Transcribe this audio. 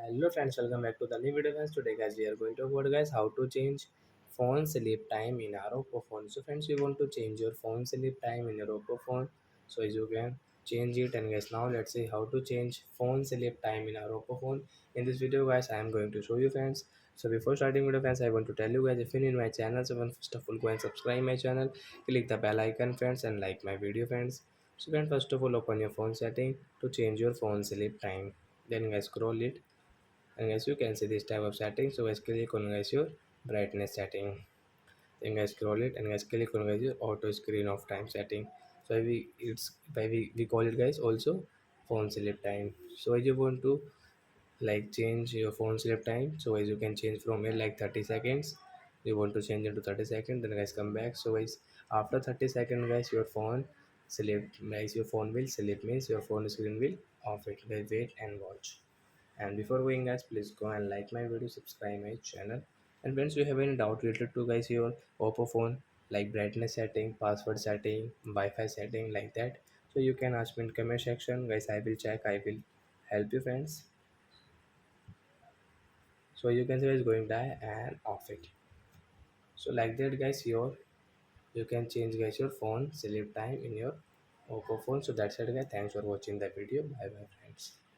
Hello friends, welcome back to the new video guys. Today guys we are going to talk about guys how to change phone sleep time in our Oppo phone. So friends, you want to change your phone sleep time in your Oppo phone, so as you can change it. And guys, now let's see how to change phone sleep time in our Oppo phone. In this video guys, I am going to show you friends. So before starting video friends, I want to tell you guys, if you're new in my channel, so first of all go and subscribe my channel, click the bell icon friends, and like my video friends. So friends, first of all open your phone setting to change your phone sleep time. Then guys scroll it, and as you can see this type of setting. So guys click on guys your brightness setting, then guys scroll it, and guys click on guys your auto screen off time setting. So we call it guys also phone sleep time. So as you want to like change your phone sleep time, so as you can change from here like 30 seconds, you want to change it to 30 seconds, then guys come back. So guys after 30 seconds guys your phone sleep, guys your phone will sleep means your phone screen will off it. Guys wait and watch. And before going guys, please go and like my video, subscribe my channel. And friends, you have any doubt related to guys your Oppo phone, like brightness setting, password setting, Wi-Fi setting, like that, so you can ask me in comment section guys. I will check, I will help you friends. So you can see it's going die and off it. So like that guys, you can change guys your phone sleep time in your Oppo phone. So that's it guys, thanks for watching the video. Bye bye friends.